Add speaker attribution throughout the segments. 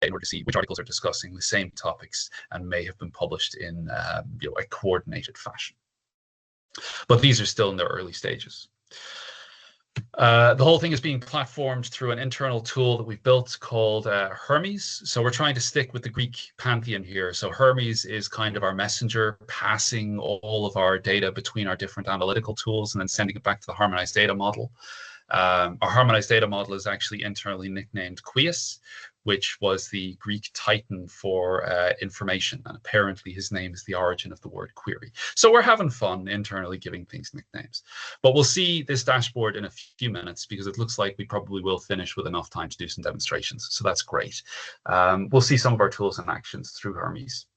Speaker 1: in order to see which articles are discussing the same topics and may have been published in a coordinated fashion. But these are still in their early stages. The whole thing is being platformed through an internal tool that we've built called Hermes. So we're trying to stick with the Greek pantheon here. So Hermes is kind of our messenger, passing all of our data between our different analytical tools and then sending it back to the harmonized data model. Our harmonized data model is actually internally nicknamed Quius, which was the Greek titan for information. And apparently his name is the origin of the word query. So we're having fun internally giving things nicknames. But we'll see this dashboard in a few minutes because it looks like we probably will finish with enough time to do some demonstrations. So that's great. We'll see some of our tools and actions through Hermes.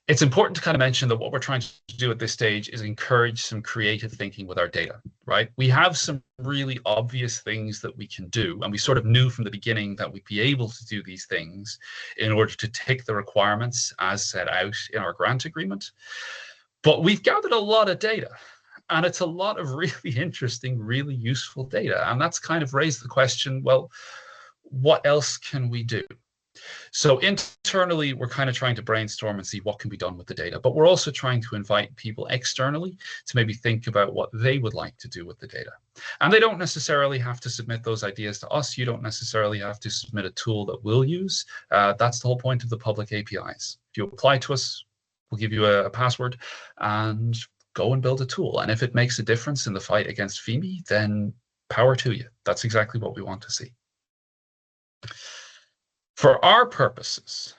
Speaker 1: It's important to kind of mention that what we're trying to do at this stage is encourage some creative thinking with our data, right? We have some really obvious things that we can do, and we sort of knew from the beginning that we'd be able to do these things in order to tick the requirements as set out in our grant agreement. But we've gathered a lot of data, and it's a lot of really interesting, really useful data. And that's kind of raised the question, well, what else can we do? So internally, we're kind of trying to brainstorm and see what can be done with the data, but we're also trying to invite people externally to maybe think about what they would like to do with the data. And they don't necessarily have to submit those ideas to us. You don't necessarily have to submit a tool that we'll use. That's the whole point of the public APIs. If you apply to us, we'll give you a password and go and build a tool. And if it makes a difference in the fight against FEMI, then power to you. That's exactly what we want to see. For our purposes,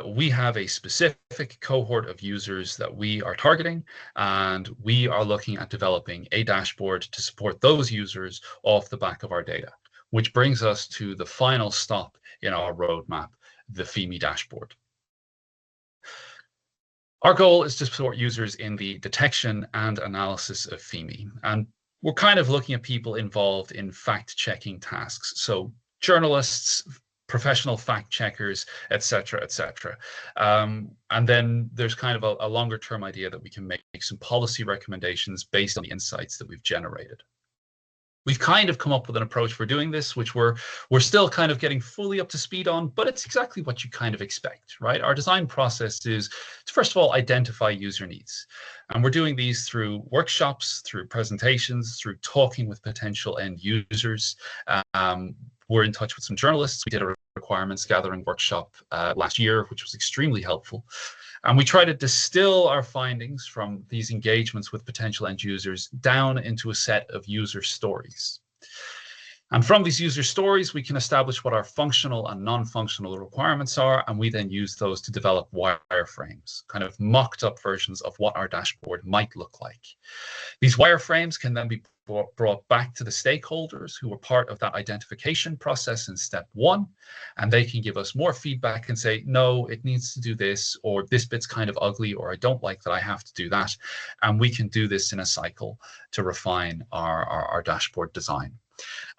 Speaker 1: we have a specific cohort of users that we are targeting, and we are looking at developing a dashboard to support those users off the back of our data, which brings us to the final stop in our roadmap, the FEMI dashboard. Our goal is to support users in the detection and analysis of FEMI, and we're kind of looking at people involved in fact-checking tasks, so journalists, professional fact checkers, et cetera, et cetera. And then there's kind of a longer term idea that we can make some policy recommendations based on the insights that we've generated. We've kind of come up with an approach for doing this, which we're still kind of getting fully up to speed on, but it's exactly what you kind of expect, right? Our design process is to, first of all, identify user needs. And we're doing these through workshops, through presentations, through talking with potential end users. We're in touch with some journalists. We did a requirements gathering workshop last year, which was extremely helpful. And we try to distill our findings from these engagements with potential end users down into a set of user stories. And from these user stories, we can establish what our functional and non-functional requirements are, and we then use those to develop wireframes, kind of mocked up versions of what our dashboard might look like. These wireframes can then be brought back to the stakeholders who were part of that identification process in step one, and they can give us more feedback and say, no, it needs to do this, or this bit's kind of ugly, or I don't like that I have to do that. And we can do this in a cycle to refine our dashboard design.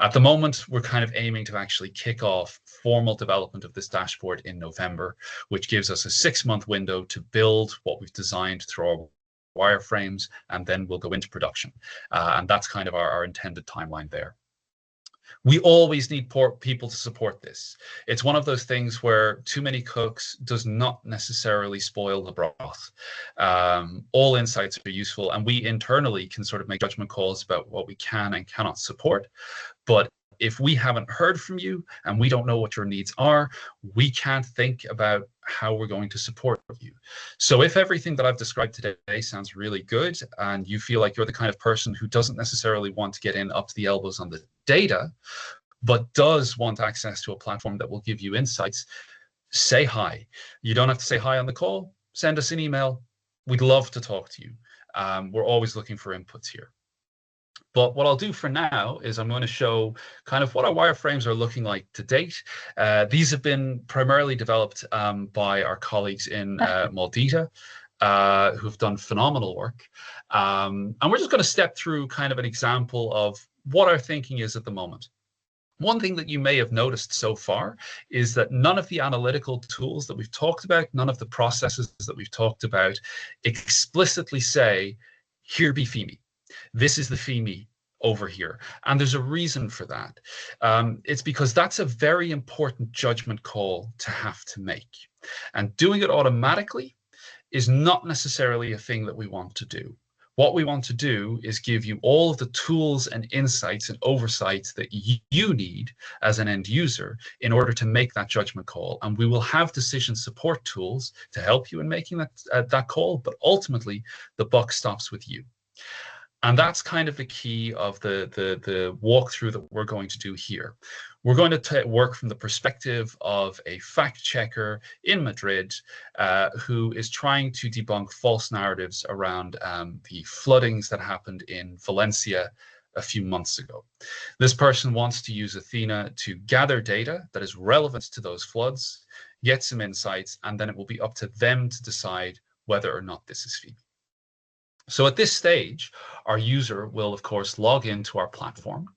Speaker 1: At the moment, we're kind of aiming to actually kick off formal development of this dashboard in November, which gives us a 6-month window to build what we've designed through our wireframes, and then we'll go into production. And that's kind of our intended timeline there. We always need people to support this. It's one of those things where too many cooks does not necessarily spoil the broth. All insights are useful, and we internally can sort of make judgment calls about what we can and cannot support. But if we haven't heard from you and we don't know what your needs are, we can't think about how we're going to support you. So if everything that I've described today sounds really good and you feel like you're the kind of person who doesn't necessarily want to get in up to the elbows on the data, but does want access to a platform that will give you insights, say hi. You don't have to say hi on the call. Send us an email. We'd love to talk to you. We're always looking for inputs here. But what I'll do for now is I'm going to show kind of what our wireframes are looking like to date. These have been primarily developed by our colleagues in Maldita, who've done phenomenal work. And we're just going to step through kind of an example of what our thinking is at the moment. One thing that you may have noticed so far is that none of the analytical tools that we've talked about, none of the processes that we've talked about explicitly say, here be FEMI. This is the FEMI over here. And there's a reason for that. It's because that's a very important judgment call to have to make. And doing it automatically is not necessarily a thing that we want to do. What we want to do is give you all of the tools and insights and oversights that you need as an end user in order to make that judgment call. And we will have decision support tools to help you in making that call, but ultimately the buck stops with you. And that's kind of the key of the walkthrough that we're going to do here. We're going to work from the perspective of a fact checker in Madrid who is trying to debunk false narratives around the floodings that happened in Valencia a few months ago. This person wants to use Athena to gather data that is relevant to those floods, get some insights, and then it will be up to them to decide whether or not this is FEMA. So at this stage, our user will, of course, log into our platform.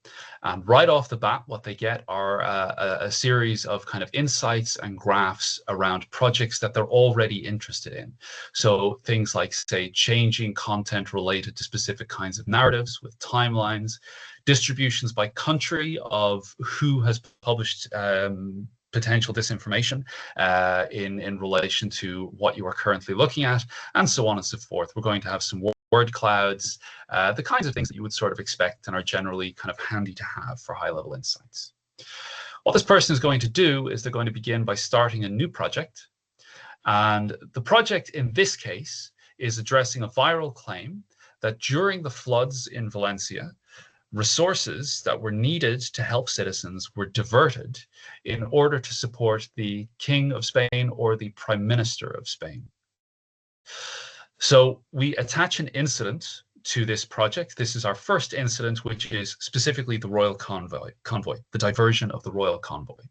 Speaker 1: And right off the bat, what they get are a series of kind of insights and graphs around projects that they're already interested in. So things like, say, changing content related to specific kinds of narratives with timelines, distributions by country of who has published potential disinformation in relation to what you are currently looking at, and so on and so forth. We're going to have some word clouds, the kinds of things that you would sort of expect and are generally kind of handy to have for high-level insights. What this person is going to do is they're going to begin by starting a new project. And the project in this case is addressing a viral claim that during the floods in Valencia, resources that were needed to help citizens were diverted in order to support the King of Spain or the Prime Minister of Spain. So we attach an incident to this project. This is our first incident, which is specifically the royal convoy, the diversion of the royal convoy.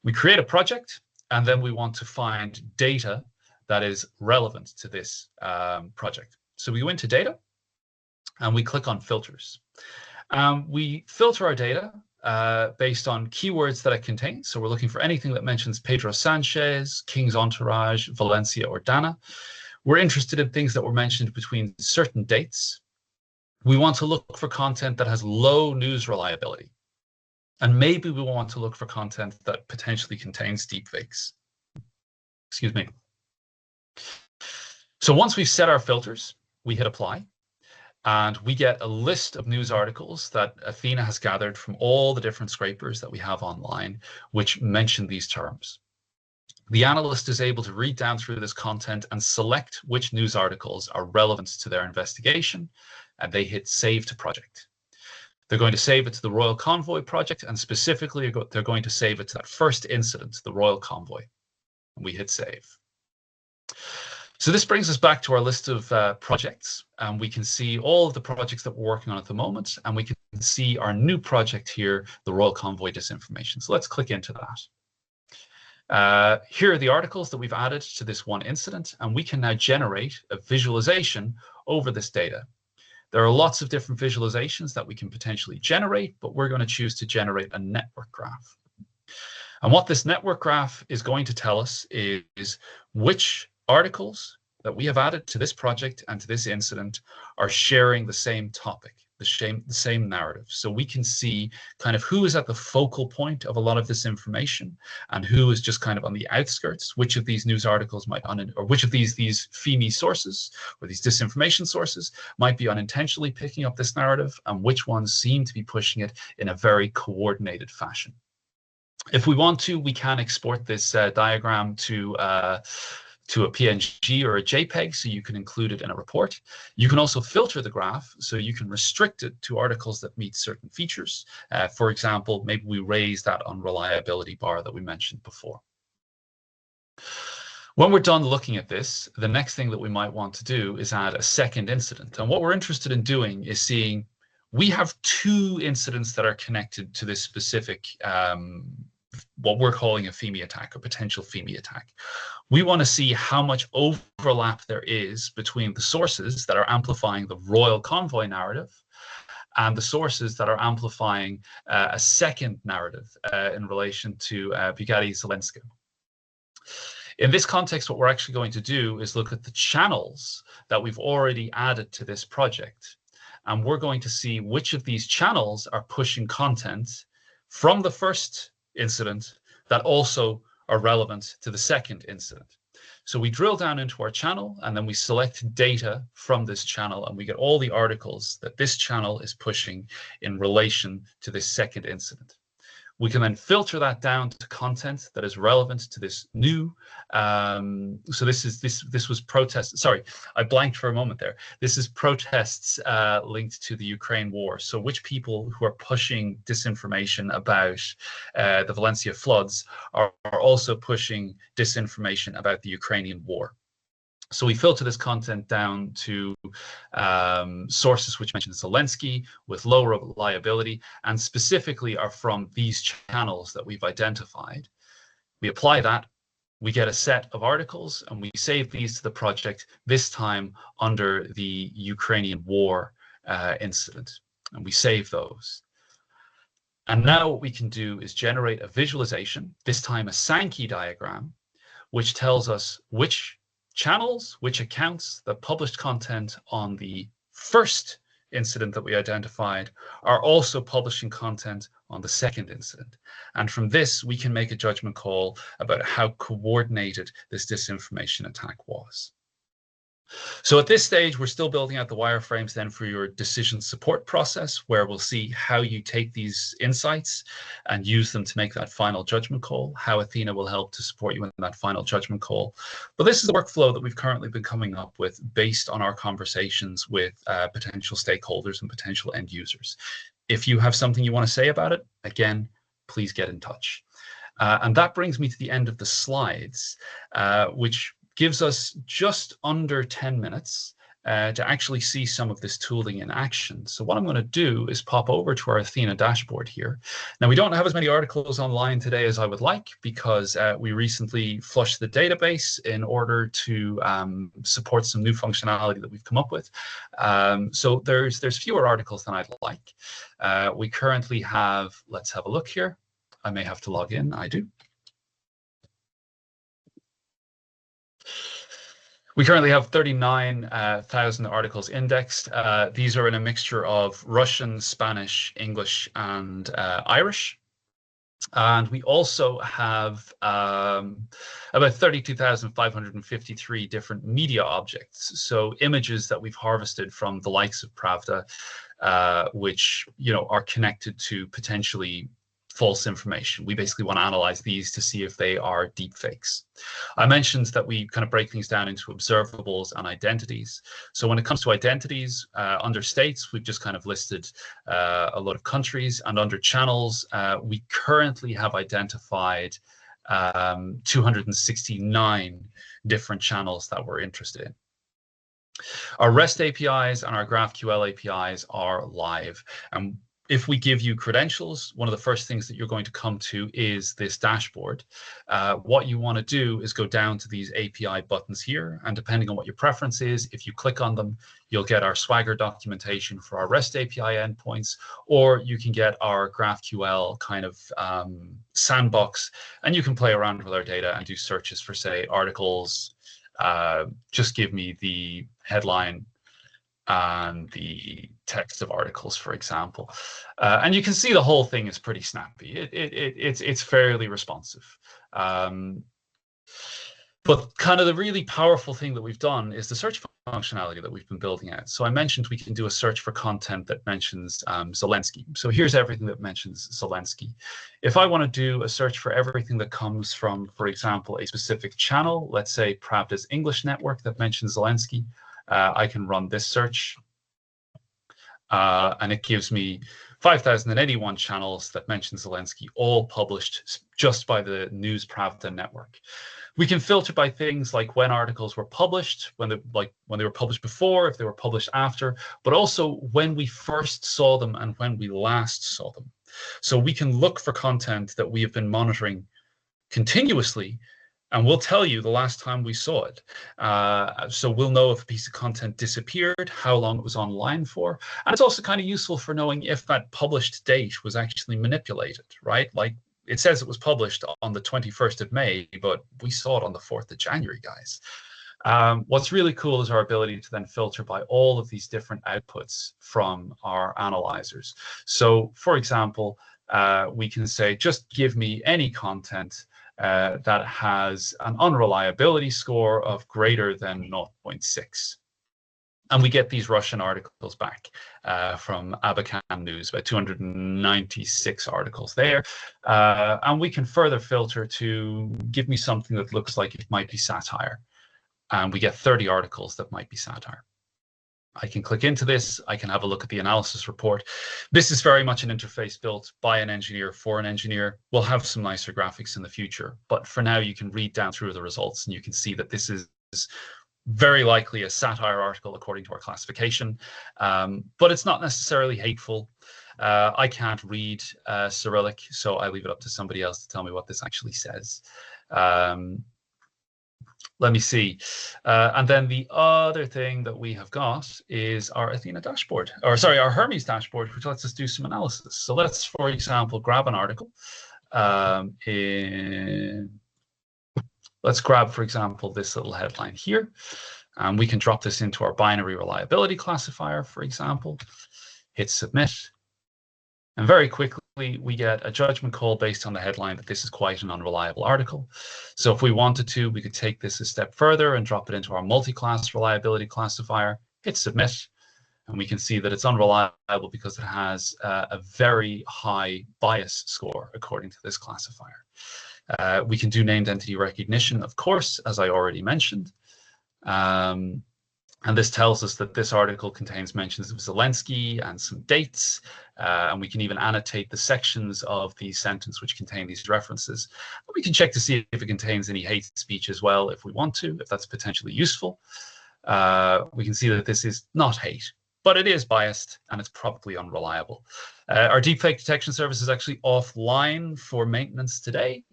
Speaker 1: We create a project, and then we want to find data that is relevant to this project. So we go into data, and we click on filters. We filter our data based on keywords that it contains. So we're looking for anything that mentions Pedro Sanchez, King's Entourage, Valencia, or Dana. We're interested in things that were mentioned between certain dates. We want to look for content that has low news reliability. And maybe we want to look for content that potentially contains deepfakes. Excuse me. So once we've set our filters, we hit apply. And we get a list of news articles that Athena has gathered from all the different scrapers that we have online, which mention these terms. The analyst is able to read down through this content and select which news articles are relevant to their investigation, and they hit Save to Project. They're going to save it to the Royal Convoy project, and specifically, they're going to save it to that first incident, the Royal Convoy. And we hit Save. So this brings us back to our list of projects, and we can see all of the projects that we're working on at the moment, and we can see our new project here, the Royal Convoy Disinformation. So let's click into that. Here are the articles that we've added to this one incident, and we can now generate a visualization over this data. There are lots of different visualizations that we can potentially generate, but we're going to choose to generate a network graph. And what this network graph is going to tell us is which articles that we have added to this project and to this incident are sharing the same topic, the same narrative. So we can see kind of who is at the focal point of a lot of this information and who is just kind of on the outskirts, which of these news articles might, or which of these FEMI sources or these disinformation sources might be unintentionally picking up this narrative, and which ones seem to be pushing it in a very coordinated fashion. If we want to, we can export this diagram to a PNG or a JPEG, so you can include it in a report. You can also filter the graph, so you can restrict it to articles that meet certain features. For example, maybe we raise that unreliability bar that we mentioned before. When we're done looking at this, the next thing that we might want to do is add a second incident. And what we're interested in doing is seeing, we have two incidents that are connected to this specific what we're calling a FEMI attack, or potential FEMI attack. We want to see how much overlap there is between the sources that are amplifying the royal convoy narrative and the sources that are amplifying a second narrative in relation to Bugatti Zelenska. In this context, what we're actually going to do is look at the channels that we've already added to this project. and we're going to see which of these channels are pushing content from the first incident that also are relevant to the second incident. So we drill down into our channel, and then we select data from this channel, and we get all the articles that this channel is pushing in relation to this second incident. We can then filter that down to content that is relevant to this new. So this was protest. Sorry, I blanked for a moment there. This is protests linked to the Ukraine war. So which people who are pushing disinformation about the Valencia floods are also pushing disinformation about the Ukrainian war. So we filter this content down to sources which mention Zelensky with low reliability and specifically are from these channels that we've identified. We apply that, we get a set of articles, and we save these to the project, this time under the Ukrainian war incident. And we save those. And now what we can do is generate a visualization, this time a Sankey diagram, which tells us which channels, which accounts that published content on the first incident that we identified are also publishing content on the second incident. And from this, we can make a judgment call about how coordinated this disinformation attack was. So at this stage, we're still building out the wireframes then for your decision support process, where we'll see how you take these insights and use them to make that final judgment call, how Athena will help to support you in that final judgment call. But this is the workflow that we've currently been coming up with based on our conversations with potential stakeholders and potential end users. If you have something you want to say about it, again, please get in touch. And that brings me to the end of the slides, which gives us just under 10 minutes to actually see some of this tooling in action. So what I'm going to do is pop over to our Athena dashboard here. Now, we don't have as many articles online today as I would like because we recently flushed the database in order to support some new functionality that we've come up with. So there's fewer articles than I'd like. We currently have, let's have a look here. I may have to log in. I do. We currently have 39,000 articles indexed. These are in a mixture of Russian, Spanish, English, and Irish. And we also have about 32,553 different media objects. So images that we've harvested from the likes of Pravda, which are connected to potentially false information. We basically want to analyze these to see if they are deep fakes. I mentioned that we kind of break things down into observables and identities. So when it comes to identities, under states, we've just kind of listed a lot of countries, and under channels, we currently have identified 269 different channels that we're interested in. Our REST APIs and our GraphQL APIs are live. And if we give you credentials, one of the first things that you're going to come to is this dashboard. What you want to do is go down to these API buttons here, and depending on what your preference is, if you click on them, you'll get our Swagger documentation for our REST API endpoints, or you can get our GraphQL kind of sandbox, and you can play around with our data and do searches for, say, articles. Just give me the headline and the text of articles, for example. And you can see the whole thing is pretty snappy. It's fairly responsive. But kind of the really powerful thing that we've done is the search functionality that we've been building out. So I mentioned we can do a search for content that mentions Zelensky. So here's everything that mentions Zelensky. If I want to do a search for everything that comes from, for example, a specific channel, let's say Pravda's English network that mentions Zelensky, I can run this search, and it gives me 5,081 channels that mention Zelensky, all published just by the News Pravda network. We can filter by things like when articles were published, when they were published before, if they were published after, but also when we first saw them and when we last saw them. So we can look for content that we have been monitoring continuously, and we'll tell you the last time we saw it. So we'll know if a piece of content disappeared, how long it was online for. And it's also kind of useful for knowing if that published date was actually manipulated, right? Like it says it was published on the 21st of May, but we saw it on the 4th of January, guys. What's really cool is our ability to then filter by all of these different outputs from our analyzers. So, for example, we can say, just give me any content that has an unreliability score of greater than 0.6. And we get these Russian articles back from Abakan News, about 296 articles there. And we can further filter to give me something that looks like it might be satire. And we get 30 articles that might be satire. I can click into this. I can have a look at the analysis report. This is very much an interface built by an engineer for an engineer. We'll have some nicer graphics in the future, but for now you can read down through the results and you can see that this is very likely a satire article according to our classification, but it's not necessarily hateful. I can't read Cyrillic, so I leave it up to somebody else to tell me what this actually says. Let me see. And then the other thing that we have got is our Athena dashboard, or sorry, our Hermes dashboard, which lets us do some analysis. So let's, for example, grab an article. Let's grab, for example, this little headline here. And we can drop this into our binary reliability classifier, for example, hit submit. And very quickly, we get a judgment call based on the headline that this is quite an unreliable article. So if we wanted to, we could take this a step further and drop it into our multi-class reliability classifier, hit submit, and we can see that it's unreliable because it has a very high bias score according to this classifier. We can do named entity recognition, of course, as I already mentioned. And this tells us that this article contains mentions of Zelensky and some dates. And we can even annotate the sections of the sentence which contain these references. We can check to see if it contains any hate speech as well, if we want to, if that's potentially useful. We can see that this is not hate, but it is biased and it's probably unreliable. Our deepfake detection service is actually offline for maintenance today,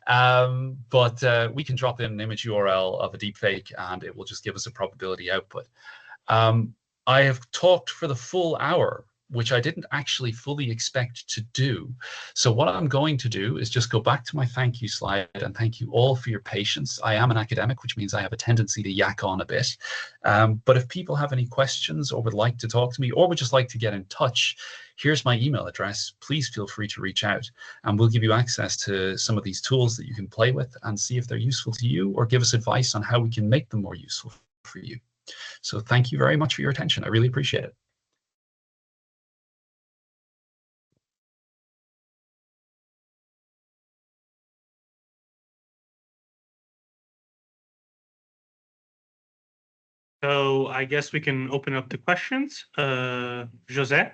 Speaker 1: but we can drop in an image URL of a deepfake and it will just give us a probability output. I have talked for the full hour, which I didn't actually fully expect to do. So what I'm going to do is just go back to my thank you slide and thank you all for your patience. I am an academic, which means I have a tendency to yak on a bit. But if people have any questions or would like to talk to me or would just like to get in touch, here's my email address. Please feel free to reach out and we'll give you access to some of these tools that you can play with and see if they're useful to you or give us advice on how we can make them more useful for you. So thank you very much for your attention. I really appreciate it.
Speaker 2: So I guess we can open up the questions. Jose?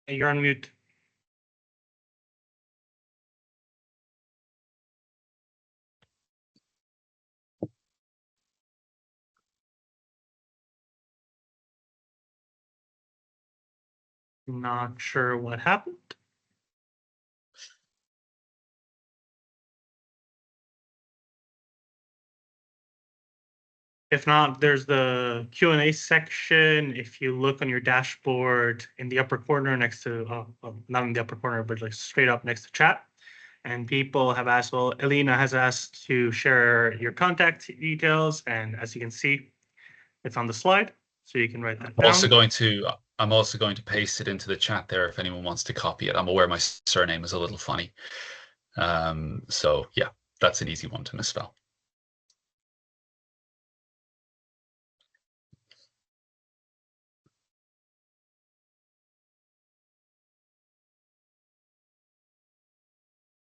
Speaker 2: You're on mute. Not sure what happened. If not, there's the Q&A section. If you look on your dashboard in the upper corner next to, well, not in the upper corner, but like straight up next to chat. And people have asked, well, Elena has asked to share your contact details. And as you can see, it's on the slide. So you can write that down.
Speaker 1: I'm also going to paste it into the chat there if anyone wants to copy it. I'm aware my surname is a little funny. So yeah, that's an easy one to misspell.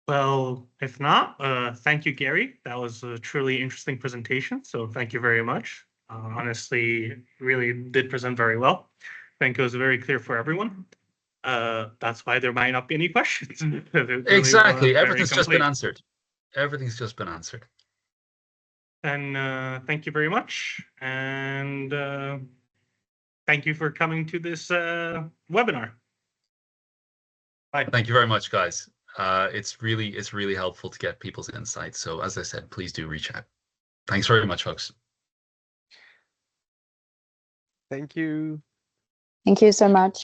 Speaker 2: Well, if not, thank you, Gary. That was a truly interesting presentation. So thank you very much. Honestly, really did present very well. I think it was very clear for everyone. That's why there might not be any questions.
Speaker 1: Exactly. Everything's just been answered. Everything's just been answered.
Speaker 2: And thank you very much. And thank you for coming to this webinar. Bye.
Speaker 1: Thank you very much, guys. It's really helpful to get people's insights. So as I said, please do reach out. Thanks very much, folks.
Speaker 3: Thank you.
Speaker 4: Thank you so much.